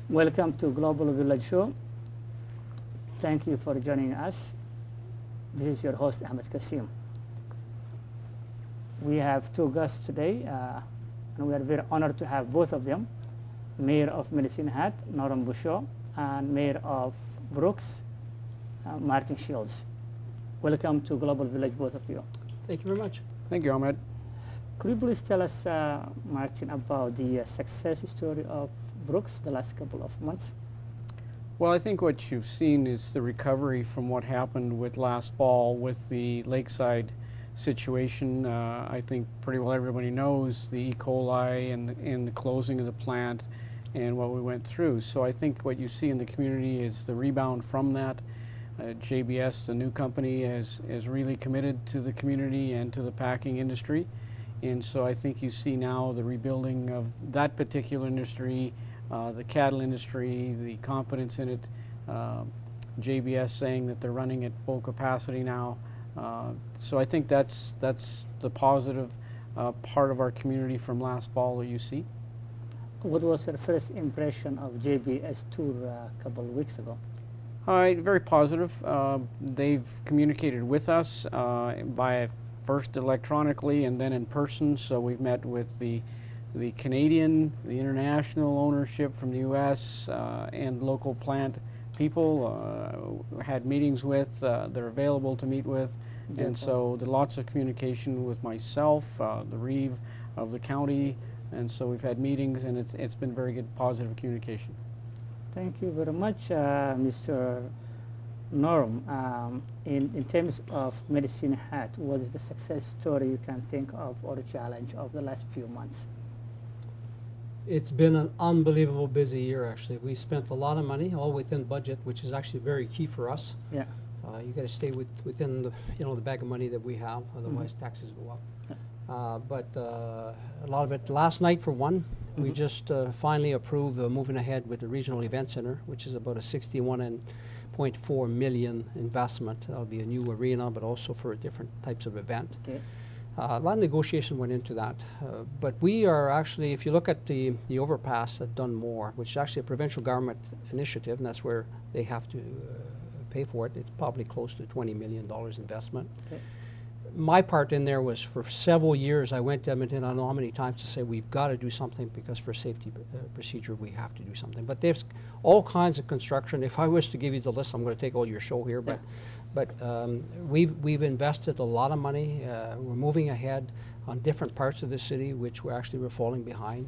Welcome to Global Village Show. Thank you for joining us. This is your host, Ahmed Kasim. We have two guests today, and we are very honored to have both of them, Mayor of Medicine Hat, Norm Bushaw, and Mayor of Brooks, Martin Shields. Welcome to Global Village, both of you. Thank you very much. Thank you, Ahmed. Could you please tell us, Martin, about the success story of Brooks the last couple of months? Well, I think what you've seen is the recovery from what happened with last fall with the Lakeside situation. I think pretty well everybody knows the E. coli and the closing of the plant and what we went through. So I think what you see in the community is the rebound from that. JBS, the new company, is really committed to the community and to the packing industry. And so I think you see now the rebuilding of that particular industry, the cattle industry, the confidence in it, JBS saying that they're running at full capacity now. So I think that's the positive part of our community from last fall that you see. What was your first impression of JBS tour a couple of weeks ago? Very positive. They've communicated with us via first electronically and then in person. So we've met with the Canadian, the international ownership from the U.S. And local plant people. Had meetings with. They're available to meet with, and so there's lots of communication with myself, the Reeve of the county, and so we've had meetings, and it's been very good, positive communication. Thank you very much, Mr. Norm. In terms of Medicine Hat, what is the success story you can think of or challenge of the last few months? It's been an unbelievable busy year, actually. We spent a lot of money, all within budget, which is actually very key for us. Yeah. You got to stay within the the bag of money that we have, otherwise taxes go up. But a lot of it last night, for one, we just finally approved moving ahead with the Regional Event Center, which is about a 61.4 million investment. That'll be a new arena, but also for different types of event. Okay. A lot of negotiation went into that, but we are actually, if you look at the overpass at Dunmore, which is actually a provincial government initiative, and that's where they have to pay for it, it's probably close to $20 million investment. Okay. My part in there was for several years, I went to Edmonton, I don't know how many times, to say we've got to do something because for safety procedure we have to do something. But there's all kinds of construction. If I was to give you the list, I'm going to take all your show here, but we've invested a lot of money. We're moving ahead on different parts of the city, which we're falling behind.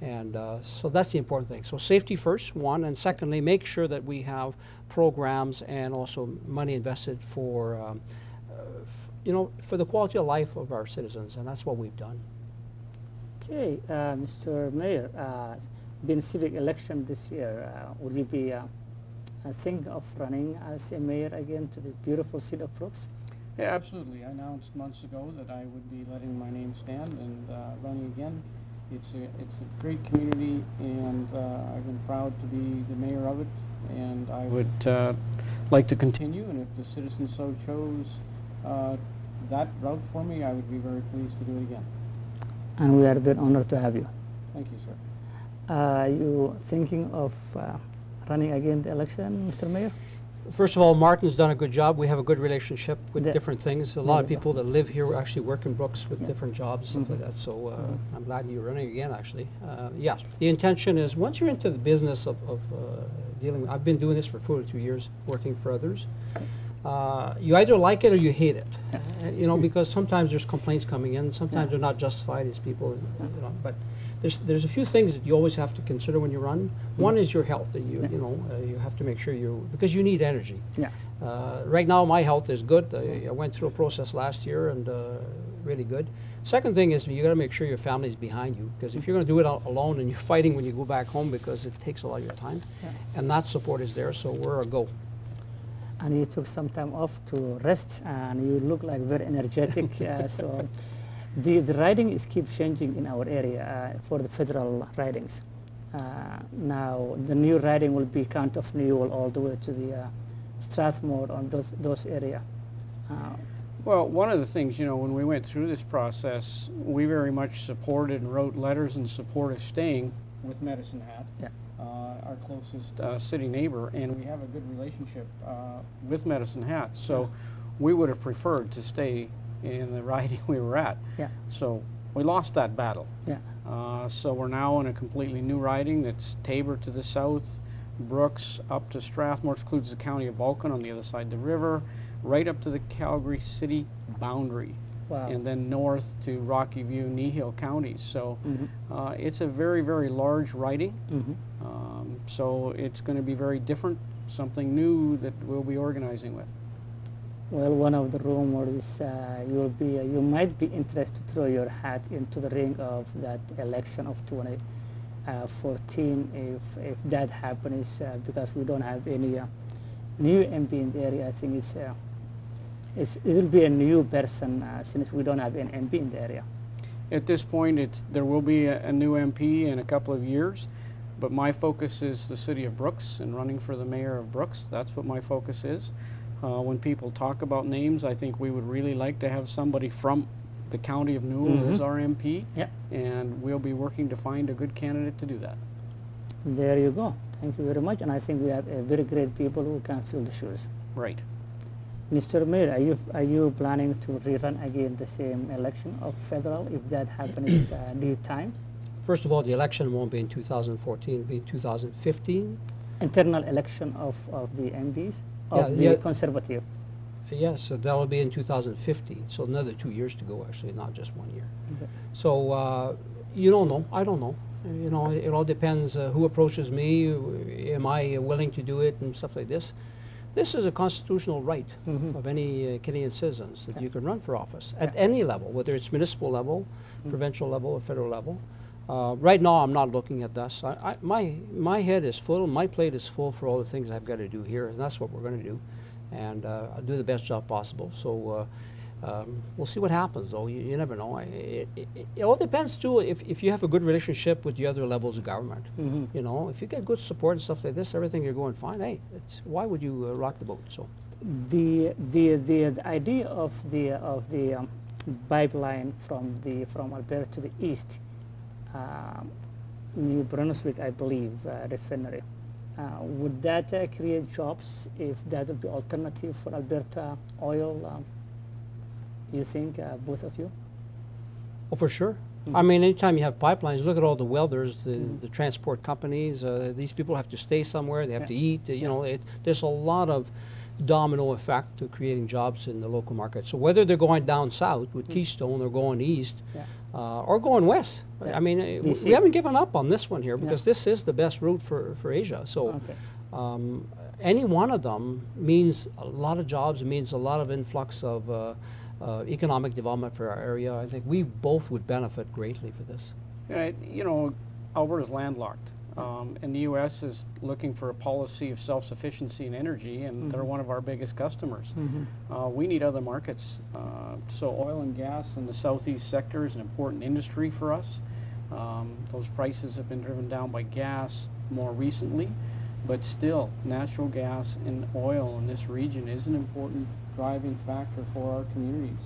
And so that's the important thing. So safety first, one, and secondly, make sure that we have programs and also money invested for for the quality of life of our citizens, and that's what we've done. Okay, Mr. Mayor, been civic election this year. Would you be think of running as a mayor again to the beautiful city of Brooks? Yeah, absolutely. I announced months ago that I would be letting my name stand and running again. It's a great community, and I've been proud to be the mayor of it, and I would like to continue, and if the citizens so chose that route for me, I would be very pleased to do it again. And we are very honored to have you. Thank you, sir. Are you thinking of running again the election, Mr. Mayor? First of all, Martin's done a good job. We have a good relationship with Yeah. different things. A lot of people that live here actually work in Brooks with different jobs, stuff like that. So I'm glad you're running again, actually. Yes, the intention is once you're into the business of dealing, I've been doing this for 42 years, working for others. You either like it or you hate it, because sometimes there's complaints coming in, sometimes they're not justified as people, but there's a few things that you always have to consider when you run. One is your health. That you have to make sure because you need energy. Yeah. Right now my health is good. I went through a process last year and really good. Second thing is you got to make sure your family's behind you, because if you're going to do it alone and you're fighting when you go back home because it takes a lot of your time, and that support is there, so we're a go. And you took some time off to rest, and you look like very energetic. So the riding is keep changing in our area for the federal ridings. Now the new riding will be Count of Newell all the way to the Strathmore on those area. Well, one of the things, when we went through this process, we very much supported and wrote letters in support of staying with Medicine Hat. Yeah. our closest city neighbor, and we have a good relationship with Medicine Hat. So we would have preferred to stay in the riding we were at. Yeah. So we lost that battle. Yeah. So we're now in a completely new riding that's Tabor to the south, Brooks up to Strathmore, excludes the county of Vulcan on the other side of the river, right up to the Calgary city boundary, Wow. and then north to Rocky View, Knee counties. So Mhm. it's a very, very large riding. Mhm. So it's going to be very different, something new that we'll be organizing with. Well, one of the rumors you might be interested to throw your hat into the ring of that election of 2014 if that happens because we don't have any new MP in the area. I think it will be a new person since we don't have an MP in the area. At this point, there will be a new MP in a couple of years, but my focus is the city of Brooks and running for the mayor of Brooks. That's what my focus is. When people talk about names, I think we would really like to have somebody from the county of Newell as our MP, Yeah. and we'll be working to find a good candidate to do that. There you go. Thank you very much. And I think we have a very great people who can fill the shoes. Right. Mr. Mayor, are you planning to rerun again the same election of federal if that happens due time? First of all, the election won't be in 2014, it'll be in 2015. Internal election of the MPs Yeah, of the yeah. Conservative. Yes, so that will be in 2015. So another 2 years to go, actually, not just 1 year. Okay. So you don't know. I don't know. You know, it all depends who approaches me. Am I willing to do it and stuff like this? This is a constitutional right of any Canadian citizens that you can run for office at any level, whether it's municipal level, provincial level, or federal level. Right now, I'm not looking at this. My head is full. My plate is full for all the things I've got to do here, and that's what we're going to do. And I'll do the best job possible. So we'll see what happens, though. You never know. It all depends, too, if you have a good relationship with the other levels of government. You know, if you get good support and stuff like this, everything you're going fine. Hey, why would you rock the boat? So The idea of the pipeline from Alberta to the east, New Brunswick, I believe, refinery. Would that create jobs if that would be alternative for Alberta oil? You think, both of you? Oh, for sure. I mean, anytime you have pipelines, look at all the welders, the transport companies. These people have to stay somewhere. They have to eat. You know, there's a lot of domino effect to creating jobs in the local market. So whether they're going down south with Keystone or going east or going west, I mean, we haven't given up on this one here because this is the best route for Asia. So any one of them means a lot of jobs. It means a lot of influx of economic development for our area. I think we both would benefit greatly for this. You know, Alberta's landlocked, and the U.S. is looking for a policy of self-sufficiency in energy, and they're one of our biggest customers. We need other markets. So oil and gas in the southeast sector is an important industry for us. Those prices have been driven down by gas more recently, but still, natural gas and oil in this region is an important driving factor for our communities.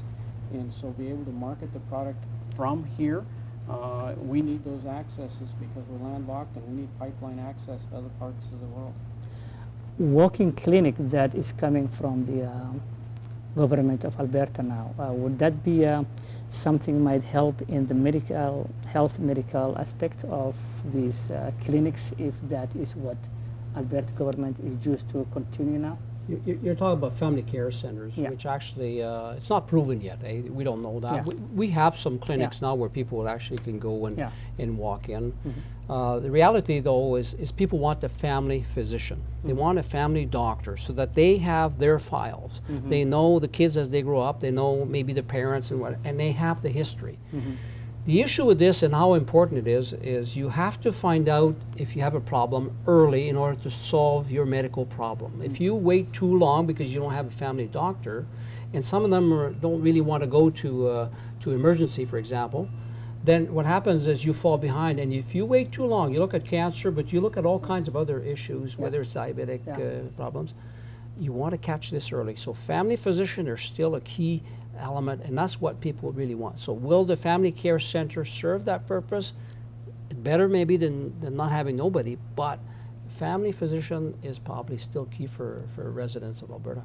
And so be able to market the product from here, we need those accesses because we're landlocked and we need pipeline access to other parts of the world. Walking clinic that is coming from the government of Alberta now, would that be something might help in the medical aspect of these clinics if that is what Alberta government is used to continue now? You're talking about family care centers, which actually, it's not proven yet. We don't know that. We have some clinics now where people actually can go and walk in. The reality, though, is people want a family physician. They want a family doctor so that they have their files. They know the kids as they grow up. They know maybe the parents and they have the history. The issue with this and how important it is you have to find out if you have a problem early in order to solve your medical problem. If you wait too long because you don't have a family doctor, and some of them don't really want to go to emergency, for example, then what happens is you fall behind. And if you wait too long, you look at cancer, but you look at all kinds of other issues, whether it's diabetic problems, you want to catch this early. So family physician are still a key element, and that's what people really want. So will the family care center serve that purpose? Better maybe than not having nobody, but family physician is probably still key for residents of Alberta.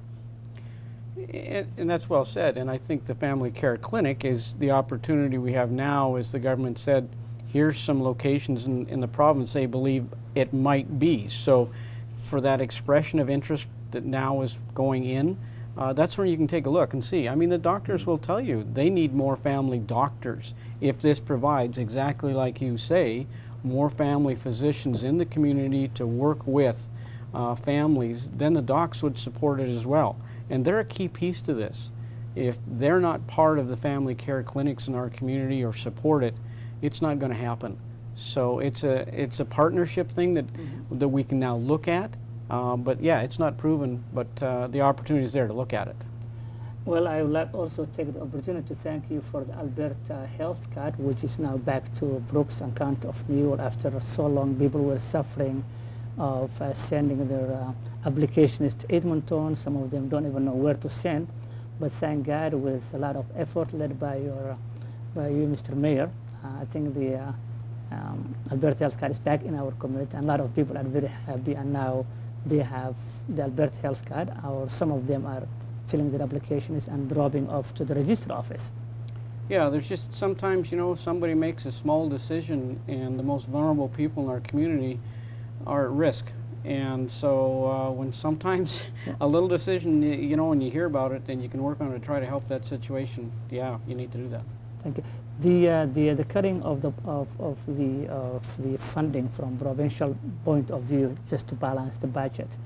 And that's well said. And I think the family care clinic is the opportunity we have now, as the government said, here's some locations in the province they believe it might be. So for that expression of interest that now is going in, that's where you can take a look and see. I mean, the doctors will tell you they need more family doctors if this provides, exactly like you say, more family physicians in the community to work with families. Then the docs would support it as well. And they're a key piece to this. If they're not part of the family care clinics in our community or support it, it's not going to happen. So it's a partnership thing that we can now look at. But yeah, it's not proven, but the opportunity is there to look at it. Well, I would like also take the opportunity to thank you for the Alberta Health Card, which is now back to Brooks and County of Muir after so long. People were suffering of sending their applications to Edmonton. Some of them don't even know where to send. But thank God, with a lot of effort led by you, Mr. Mayor, I think the Alberta Health Card is back in our community, and a lot of people are very happy. And now they have the Alberta Health Card, or some of them are filling their applications and dropping off to the register office. Yeah, there's just sometimes, you know, somebody makes a small decision and the most vulnerable people in our community are at risk. And so when sometimes a little decision, you know, when you hear about it, then you can work on it to try to help that situation. Yeah, you need to do that. Thank you. The cutting of the funding from provincial point of view, just to balance the budget,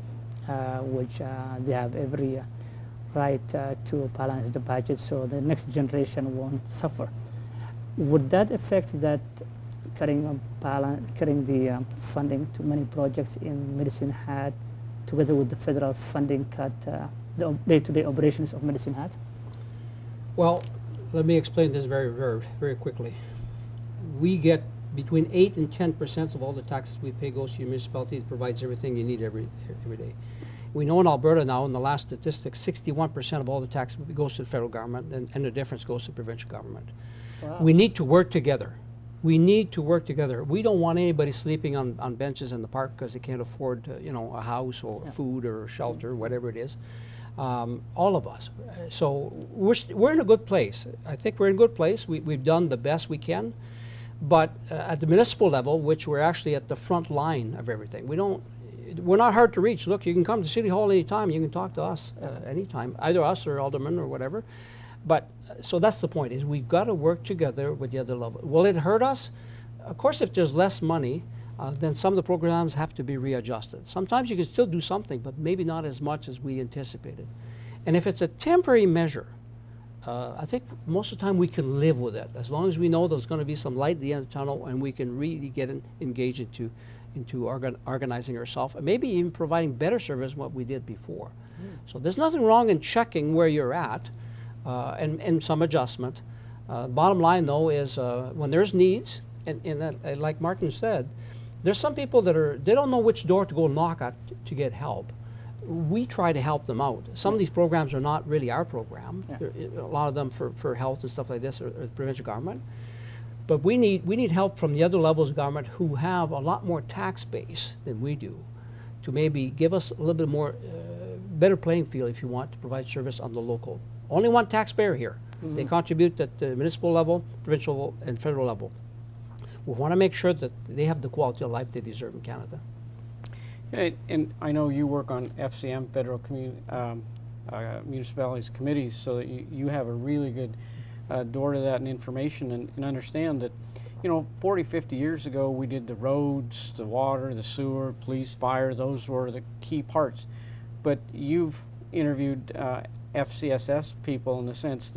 which they have every right to balance the budget so the next generation won't suffer. Would that affect that cutting the funding to many projects in Medicine Hat, together with the federal funding cut, the day-to-day operations of Medicine Hat? Well, let me explain this very quickly. We get between 8 and 10% of all the taxes we pay goes to your municipality. It provides everything you need every day. We know in Alberta now, in the last statistics, 61% of all the tax goes to the federal government, and the difference goes to provincial government. Wow. We need to work together. We need to work together. We don't want anybody sleeping on benches in the park because they can't afford, you know, a house or food or shelter, whatever it is. All of us. So we're in a good place. I think we're in a good place. We've done the best we can. But at the municipal level, which we're actually at the front line of everything, we're not hard to reach. Look, you can come to City Hall anytime. You can talk to us anytime, either us or aldermen or whatever. But so that's the point, is we've got to work together with the other level. Will it hurt us? Of course, if there's less money, then some of the programs have to be readjusted. Sometimes you can still do something, but maybe not as much as we anticipated. And if it's a temporary measure, I think most of the time we can live with it, as long as we know there's going to be some light at the end of the tunnel and we can really get engaged into organizing ourselves, and maybe even providing better service than what we did before. So there's nothing wrong in checking where you're at and some adjustment. Bottom line, though, is when there's needs, and like Martin said, there's some people they don't know which door to go knock at to get help. We try to help them out. Some of these programs are not really our program. A lot of them for health and stuff like this are the provincial government. But we need help from the other levels of government who have a lot more tax base than we do, to maybe give us a little bit more better playing field, if you want, to provide service on the local. Only one taxpayer here. They contribute at the municipal level, provincial and federal level. We want to make sure that they have the quality of life they deserve in Canada. And I know you work on FCM, Federal Municipalities Committees, so that you have a really good door to that and information, and understand that, you know, 40, 50 years ago we did the roads, the water, the sewer, police, fire. Those were the key parts. But you've interviewed FCSS people, in the sense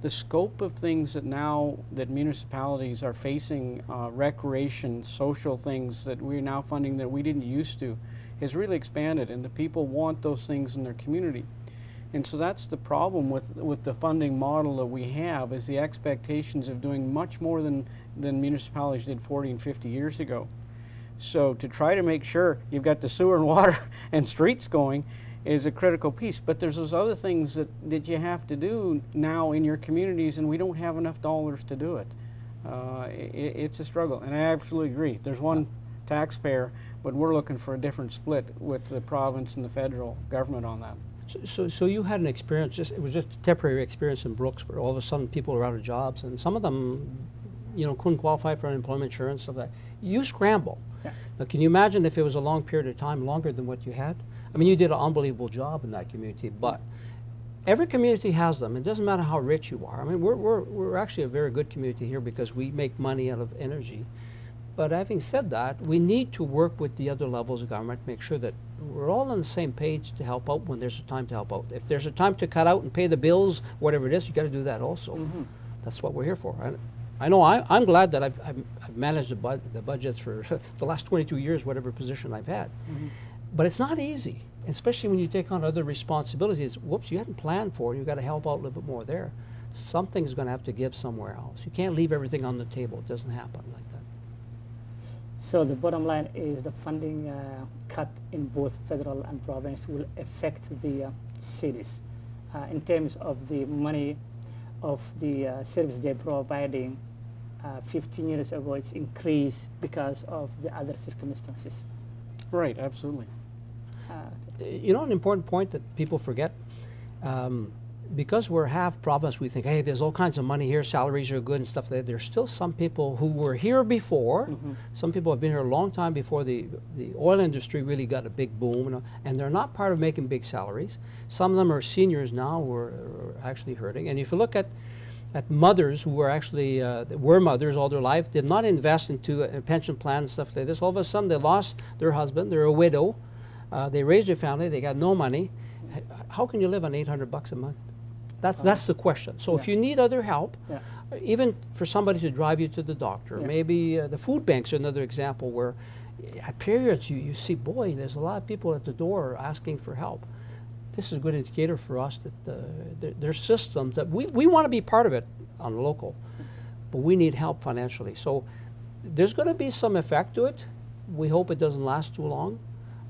the scope of things that municipalities are facing, recreation, social things that we're now funding that we didn't used to, has really expanded, and the people want those things in their community. And so that's the problem with the funding model that we have, is the expectations of doing much more than municipalities did 40 and 50 years ago. So to try to make sure you've got the sewer and water and streets going is a critical piece. But there's those other things that you have to do now in your communities, and we don't have enough dollars to do it. It's a struggle, and I absolutely agree. There's one taxpayer but we're looking for a different split with the province and the federal government on that. So you had an experience, it was just a temporary experience in Brooks where all of a sudden people are out of jobs and some of them, you know, couldn't qualify for unemployment insurance, stuff like that. You scramble. Yeah. Now, can you imagine if it was a long period of time, longer than what you had? I mean, you did an unbelievable job in that community, but every community has them. It doesn't matter how rich you are. I mean, we're actually a very good community here because we make money out of energy. But having said that, we need to work with the other levels of government, make sure that we're all on the same page to help out when there's a time to help out. If there's a time to cut out and pay the bills, whatever it is, you got to do that also. That's what we're here for. I know I'm glad that I've managed the budgets for the last 22 years, whatever position I've had. But it's not easy, especially when you take on other responsibilities. Whoops, you hadn't planned for it. You've got to help out a little bit more there. Something's going to have to give somewhere else. You can't leave everything on the table. It doesn't happen like that. So the bottom line is the funding cut in both federal and province will affect the cities in terms of the money of the service they're providing. 15 years ago, it's increased because of the other circumstances. Right, absolutely. You know, an important point that people forget, because we're half province, we think, hey, there's all kinds of money here, salaries are good and stuff like that. There's still some people who were here before. Some people have been here a long time before the oil industry really got a big boom, and they're not part of making big salaries. Some of them are seniors now who are actually hurting. And if you look at mothers who were actually were mothers all their life, did not invest into a pension plan and stuff like this. All of a sudden, they lost their husband. They're a widow. They raised their family. They got no money. How can you live on $800 a month? That's the question. So if you need other help, even for somebody to drive you to the doctor, maybe the food banks are another example where at periods you see, boy, there's a lot of people at the door asking for help. This is a good indicator for us that there's systems that we want to be part of it on the local, but we need help financially. So there's going to be some effect to it. We hope it doesn't last too long,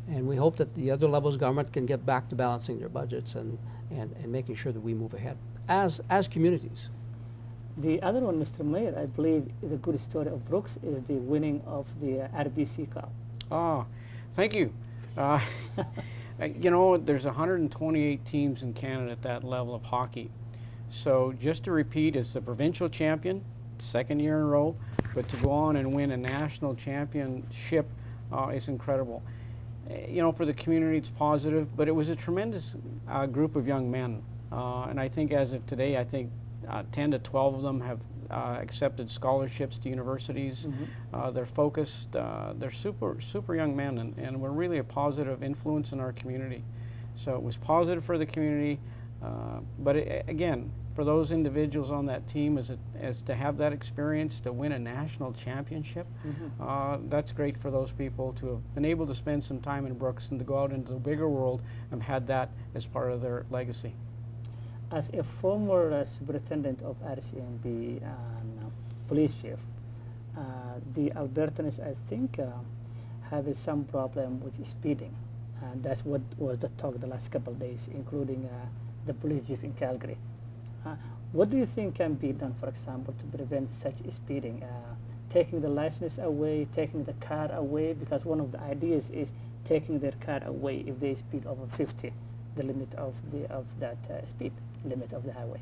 and we hope that the other levels of government can get back to balancing their budgets and making sure that we move ahead as communities. The other one, Mr. Mayor, I believe the good story of Brooks is the winning of the RBC Cup. Oh, thank you. You know, there's 128 teams in Canada at that level of hockey. So just to repeat, it's the provincial champion, second year in a row, but to go on and win a national championship is incredible. You know, for the community, it's positive, but it was a tremendous group of young men. And I think as of today, I think 10 to 12 of them have accepted scholarships to universities. They're focused. They're super young men, and we're really a positive influence in our community. So it was positive for the community, but again, for those individuals on that team, as to have that experience to win a national championship, that's great for those people to have been able to spend some time in Brooks and to go out into the bigger world and had that as part of their legacy. As a former superintendent of RCMP and police chief, the Albertans, I think, have some problem with speeding. And that's what was the talk the last couple of days, including the police chief in Calgary. What do you think can be done, for example, to prevent such speeding? Taking the license away, taking the car away, because one of the ideas is taking their car away if they speed over 50, the limit of that speed limit of the highway.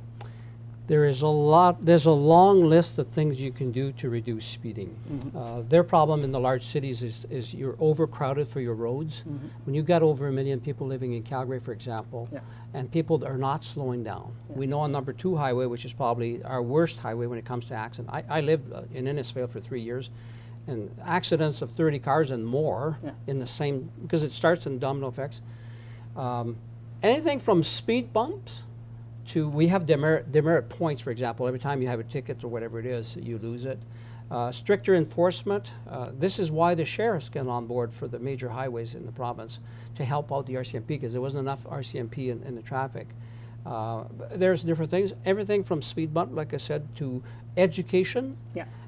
There's a long list of things you can do to reduce speeding. Their problem in the large cities is you're overcrowded for your roads. When you've got over 1 million people living in Calgary, for example, and people are not slowing down. We know on number 2 highway, which is probably our worst highway when it comes to accident. I lived in Innisfail for 3 years, and accidents of 30 cars and more in the same, because it starts in domino effects. Anything from speed bumps to, we have demerit points, for example. Every time you have a ticket or whatever it is, you lose it. Stricter enforcement. This is why the sheriffs get on board for the major highways in the province to help out the RCMP, because there wasn't enough RCMP in the traffic. There's different things, everything from speed bump, like I said, to education.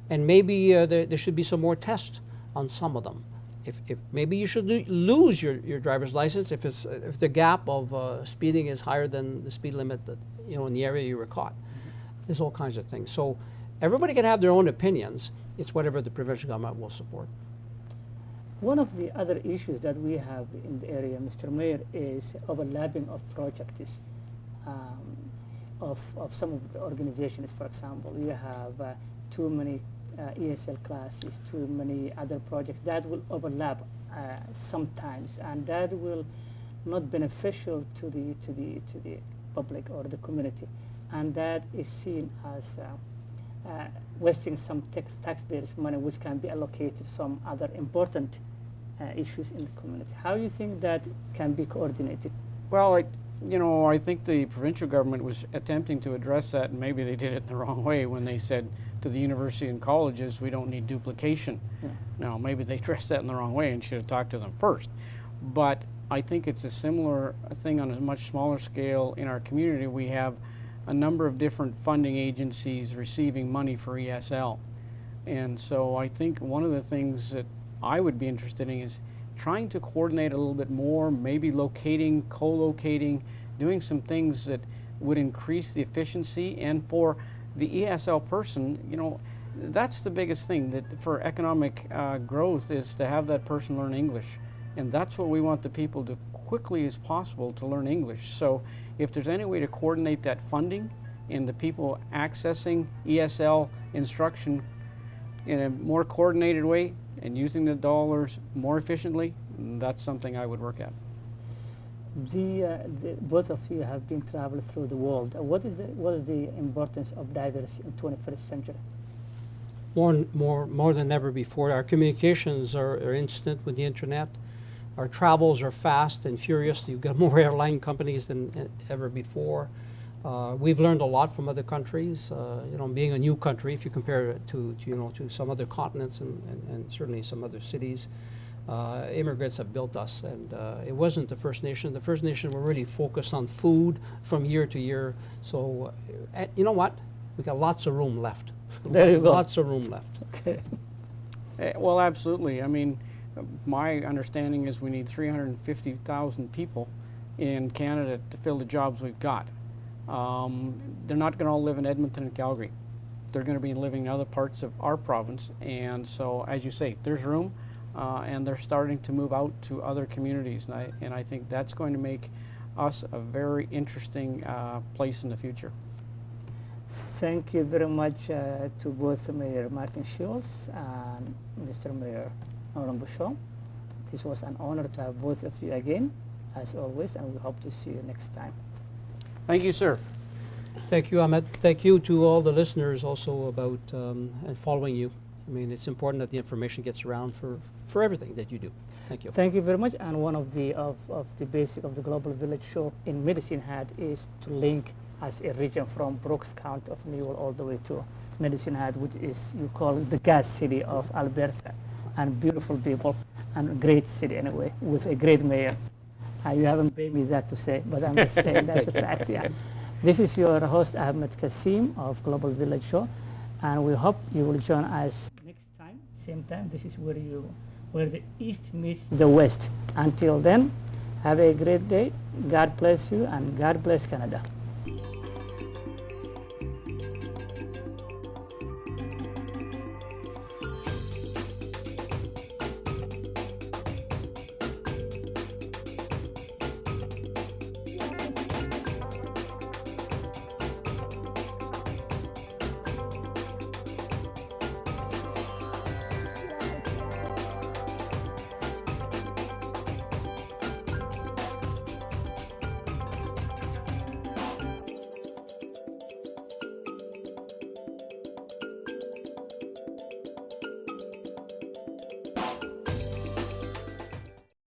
And maybe there should be some more tests on some of them. If maybe you should lose your driver's license if the gap of speeding is higher than the speed limit that in the area you were caught. There's all kinds of things. So everybody can have their own opinions. It's whatever the provincial government will support. One of the other issues that we have in the area, Mr. Mayor, is overlapping of projects of some of the organizations. For example, you have too many ESL classes, too many other projects that will overlap sometimes, and that will not beneficial to the public or the community, and that is seen as wasting some taxpayers' money, which can be allocated some other important issues in the community. How do you think that can be coordinated? Well, I think the provincial government was attempting to address that, and maybe they did it in the wrong way when they said to the university and colleges, we don't need duplication. Yeah. Now, maybe they addressed that in the wrong way and should have talked to them first. But I think it's a similar thing on a much smaller scale in our community. We have a number of different funding agencies receiving money for ESL. And so I think one of the things that I would be interested in is trying to coordinate a little bit more, maybe locating, co-locating, doing some things that would increase the efficiency. And for the ESL person, that's the biggest thing, that for economic growth is to have that person learn English. And that's what we want the people to quickly as possible to learn English. So if there's any way to coordinate that funding and the people accessing ESL instruction in a more coordinated way and using the dollars more efficiently, that's something I would work at. Both of you have been traveled through the world. What is the importance of diversity in 21st century? More than ever before. Our communications are instant with the internet. Our travels are fast and furious. You've got more airline companies than ever before. We've learned a lot from other countries. Being a new country, if you compare it to some other continents and certainly some other cities, immigrants have built us. And it wasn't the First Nation. The First Nation were really focused on food from year to year. So, you know what? We got lots of room left. There you go. Lots of room left. Okay. Well, absolutely. I mean, my understanding is we need 350,000 people in Canada to fill the jobs we've got. They're not going to all live in Edmonton and Calgary. They're going to be living in other parts of our province. And so, as you say, there's room, and they're starting to move out to other communities. And I think that's going to make us a very interesting place in the future. Thank you very much to both Mayor Martin Schulz and Mr. Mayor Oren Bouchon. This was an honor to have both of you again, as always, and we hope to see you next time. Thank you, sir. Thank you, Ahmed. Thank you to all the listeners also about and following you. I mean, it's important that the information gets around for everything that you do. Thank you. Thank you very much. And one of the basic of the Global Village Show in Medicine Hat is to link as a region from Brooks County of Newell all the way to Medicine Hat, which is, you call it the gas city of Alberta, and beautiful people and a great city anyway, with a great mayor. You haven't paid me that to say, but I'm just saying that's the fact. Yeah. This is your host Ahmed Kasim of Global Village Show, and we hope you will join us next time, same time. This is where the East meets the West. Until then, have a great day. God bless you, and God bless Canada.